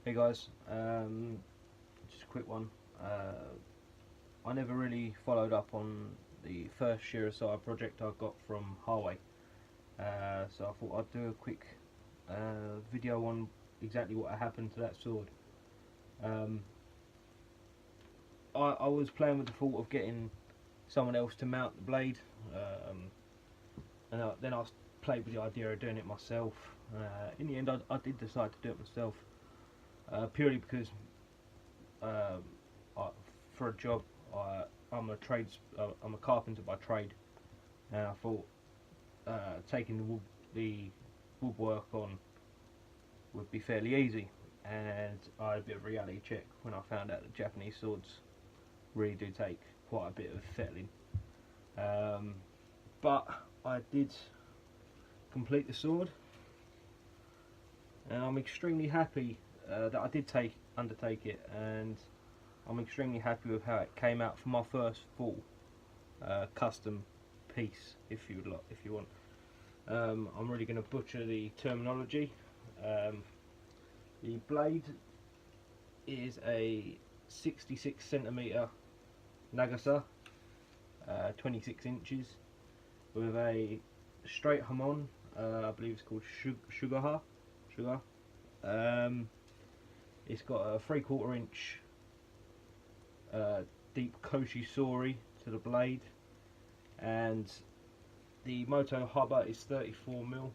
Hey guys, just a quick one. I never really followed up on the first shirasaya project I got from Huawei, so I thought I'd do a quick video on exactly what happened to that sword. Um, I was playing with the thought of getting someone else to mount the blade, and then I played with the idea of doing it myself. In the end, I did decide to do it myself, purely because um, for a job, I'm a carpenter by trade, and I thought taking the woodwork on would be fairly easy. And I had a bit of a reality check when I found out that Japanese swords really do take quite a bit of fettling. But I did complete the sword, and I'm extremely happy that I did undertake it, and I'm extremely happy with how it came out for my first full custom piece. If you want, I'm really going to butcher the terminology. The blade is a 66cm Nagasa, 26 inches, with a straight hamon. I believe it's called sugar. It's got a 3/4 inch deep koshi sori to the blade, and the moto hubba is 34mm.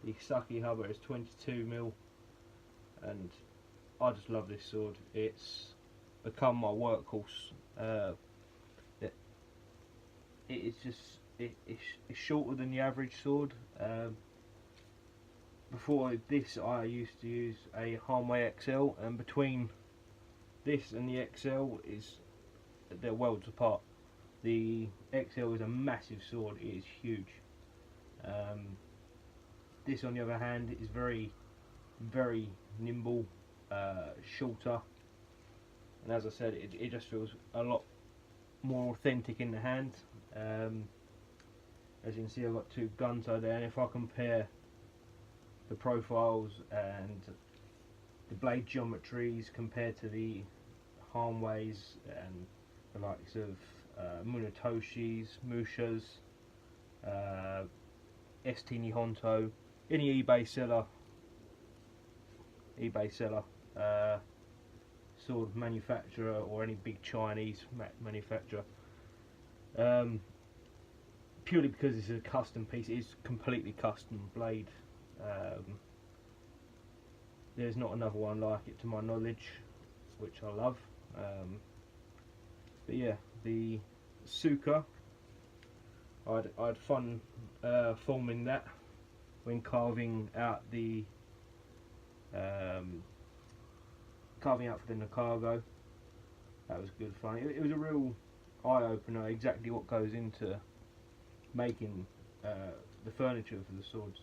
The saki hubba is 22mm, and I just love this sword. It's become my workhorse. It's shorter than the average sword. Before this, I used to use a Huawei XL, and between this and the XL they're worlds apart. The XL is a massive sword; it is huge. This, on the other hand, is very, very nimble, shorter, and as I said, it just feels a lot more authentic in the hand. As you can see, I've got two guns over there, and if I compare the profiles and the blade geometries compared to the Hanweis and the likes of Munetoshis, Mushas, ST Nihonto, any eBay seller sword manufacturer, or any big Chinese manufacturer, purely because this is a custom piece. It is completely custom blade. There's not another one like it to my knowledge, which I love. But yeah, the Suka, I had fun forming that when carving out the carving out for the Nakago. That was good fun. It was a real eye opener exactly what goes into making the furniture for the swords,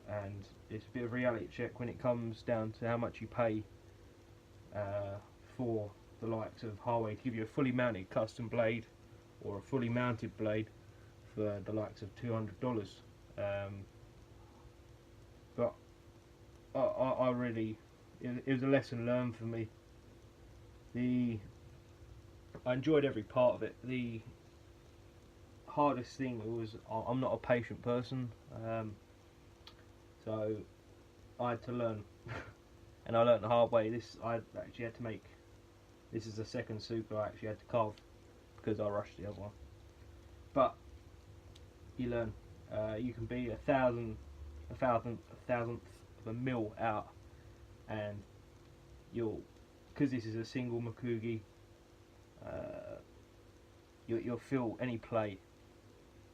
and it's a bit of a reality check when it comes down to how much you pay for the likes of Huawei to give you a fully mounted custom blade, or a fully mounted blade for the likes of $200. But I really, it was a lesson learned for me. I enjoyed every part of it. The hardest thing was, I'm not a patient person, so I had to learn, and I learned the hard way. I actually had to make. This is the second Suka I actually had to carve because I rushed the other one. But you learn. You can be a thousandth of a mil out, and because this is a single Makugi, you'll feel any play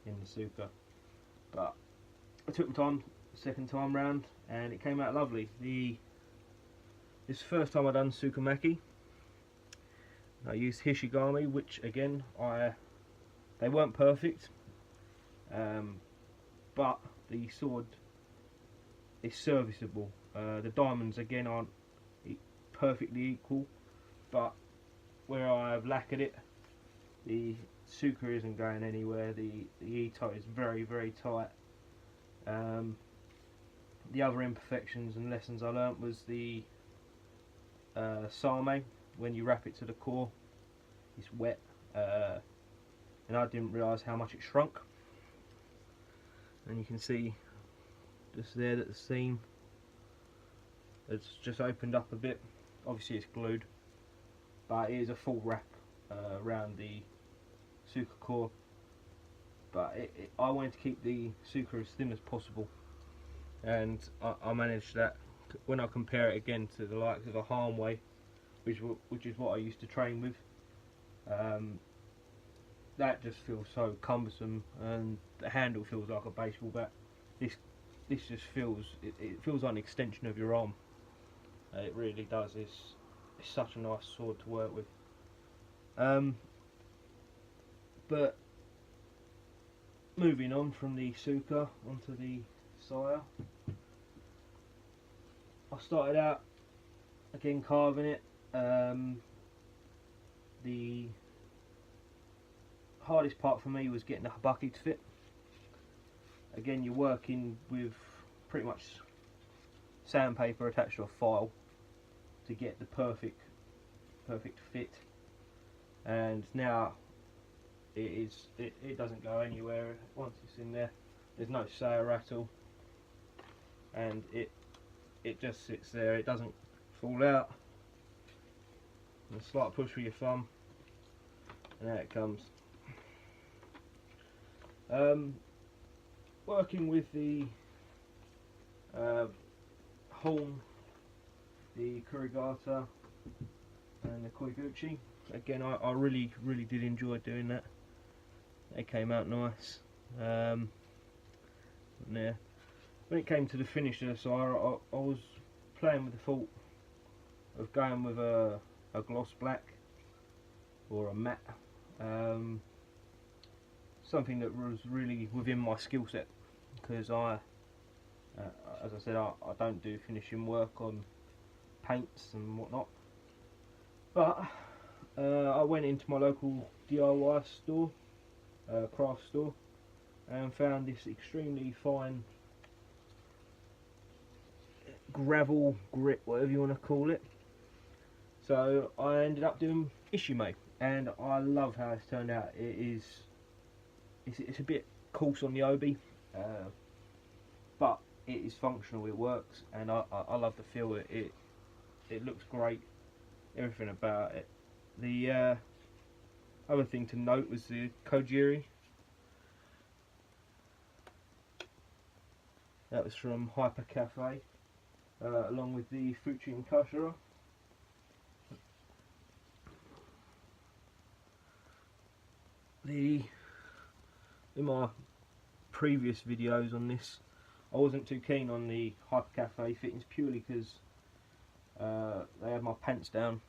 in the Suka. But I took my time the second time round, and it came out lovely. This is the first time I've done Sukamaki. I used Hishigami, which again, they weren't perfect, but the sword is serviceable. The diamonds again aren't perfectly equal, but where I've lacquered it, the Suka isn't going anywhere. The Ito is very, very tight. The other imperfections and lessons I learnt was the same when you wrap it to the core. It's wet, and I didn't realise how much it shrunk. And you can see just there that the seam has just opened up a bit. Obviously it's glued, but it is a full wrap around the suka core. But I wanted to keep the suka as thin as possible, and I managed that. When I compare it again to the likes of a Huawei, which is what I used to train with, that just feels so cumbersome, and the handle feels like a baseball bat. This just feels, it feels like an extension of your arm. It really does. It's such a nice sword to work with. But moving on from the suka onto the saya, I started out again carving it. The hardest part for me was getting the habaki to fit. Again, you're working with pretty much sandpaper attached to a file to get the perfect fit, and now it doesn't go anywhere once it's in there. There's no saya rattle, and it just sits there. It doesn't fall out. And a slight push with your thumb, and there it comes. Working with the horn, the kurigata and the koiguchi, again I really did enjoy doing that. They came out nice. Yeah. When it came to the finisher, so I was playing with the thought of going with a gloss black or a matte, something that was really within my skill set, because as I said, I don't do finishing work on paints and whatnot. But I went into my local DIY store, craft store, and found this extremely fine gravel grit, whatever you want to call it. So I ended up doing ishime, and I love how it's turned out. It's a bit coarse on the obi, but it is functional. It works, and I love the feel. It looks great. Everything about it. The other thing to note was the kojiri. That was from Hyper Cafe, along with the fuchi and kashira. In my previous videos on this, I wasn't too keen on the Hyper Cafe fittings, purely because they had my pants down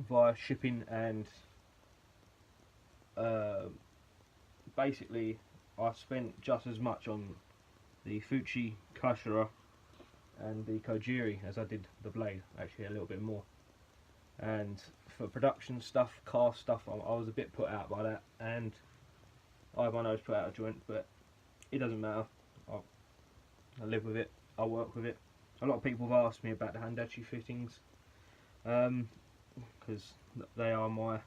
via shipping, and basically I spent just as much on the fuchi, kashira and the kojiri as I did the blade, actually a little bit more. And for production stuff, cast stuff, I was a bit put out by that, and I had my nose put out of joint, but it doesn't matter. I live with it, I work with it. A lot of people have asked me about the handachi fittings, because they are my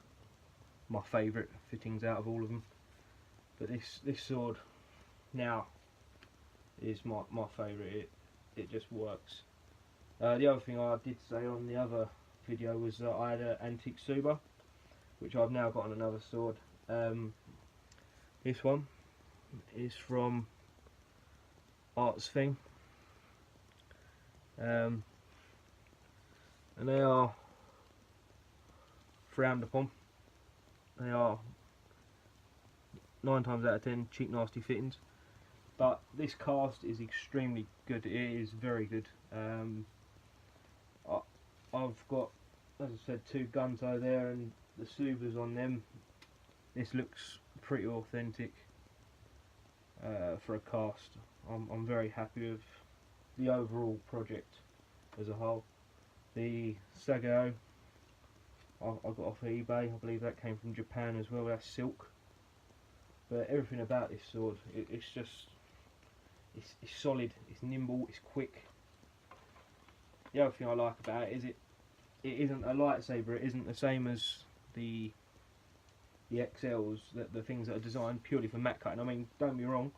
favourite fittings out of all of them. But this sword now is my favourite. It just works. The other thing I did say on the other video was that I had an antique Tsuba, which I've now got on another sword. This one is from Arts Thing, and they are frowned upon. They are 9 times out of 10 cheap nasty fittings, but this cast is extremely good. It is very good. I've got, as I said, 2 gunto there, and the Tsubas on them. This looks pretty authentic for a cast. I'm very happy with the overall project as a whole. The Sagao I got off eBay. I believe that came from Japan as well. That's silk. But everything about this sword, it's solid, it's nimble, it's quick. The other thing I like about it is it isn't a lightsaber. It isn't the same as the XLs, the things that are designed purely for mat cutting. I mean, don't get me wrong,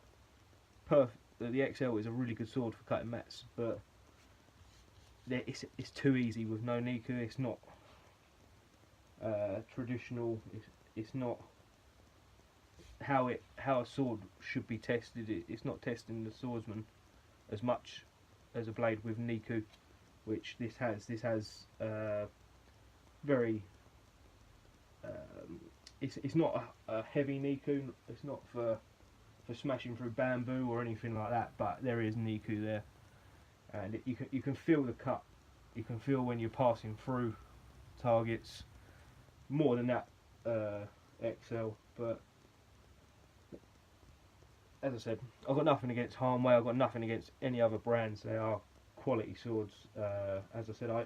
the XL is a really good sword for cutting mats, but it's too easy with no Niku. It's not traditional. It's not how a sword should be tested. It's not testing the swordsman as much as a blade with Niku, which this has. This has very. It's not a heavy Niku. It's not for smashing through bamboo or anything like that. But there is Niku there, and you can feel the cut. You can feel when you're passing through targets. More than that XL, but as I said, I've got nothing against Huawei. I've got nothing against any other brands. They are quality swords. As I said, I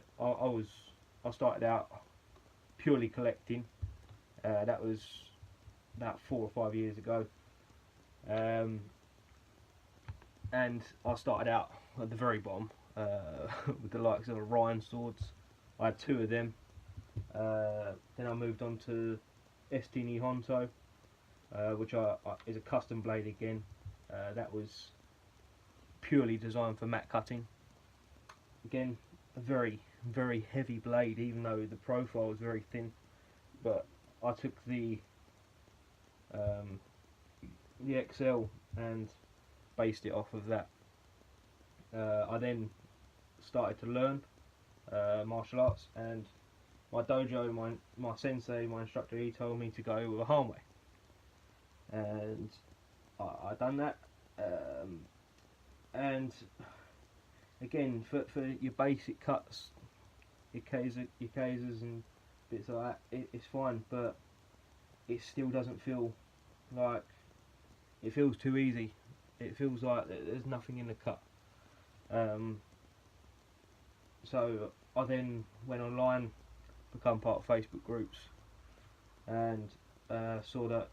started out purely collecting. That was about 4 or 5 years ago, and I started out at the very bottom with the likes of Orion swords. I had 2 of them. Then I moved on to ST Nihonto, which is a custom blade again. That was purely designed for mat cutting. Again, a very, very heavy blade, even though the profile was very thin. But I took the XL and based it off of that. I then started to learn martial arts, and my dojo, my sensei, my instructor, he told me to go with a Huawei, and I done that. And again, for your basic cuts, your kazers and bits like that, it's fine, but it still doesn't feel like, it feels too easy. It feels like there's nothing in the cut. So I then went online, become part of Facebook groups, and saw that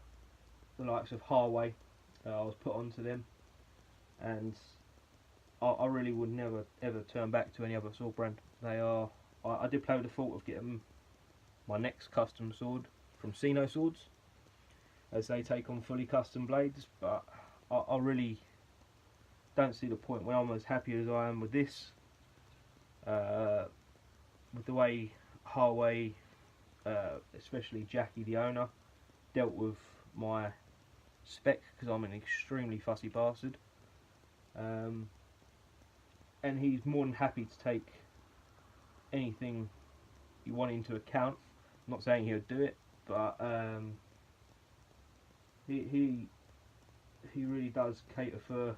the likes of Huawei, I was put onto them, and I really would never ever turn back to any other sword brand. They are. I did play with the thought of getting my next custom sword from Sino Swords, as they take on fully custom blades, but I really don't see the point when I'm as happy as I am with this, with the way Huawei, especially Jackie the owner, dealt with my spec, because I'm an extremely fussy bastard, and he's more than happy to take anything you want into account. I'm not saying he would do it, but he really does cater for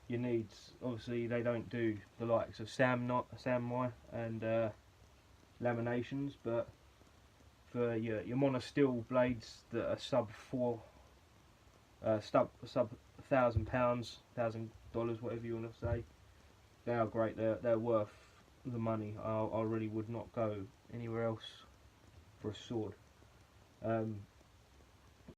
your needs. Obviously, they don't do the likes of samurai and laminations, but for your monosteel blades that are sub £1,000, $1,000, whatever you want to say, they are great. They're worth the money. I really would not go anywhere else for a sword.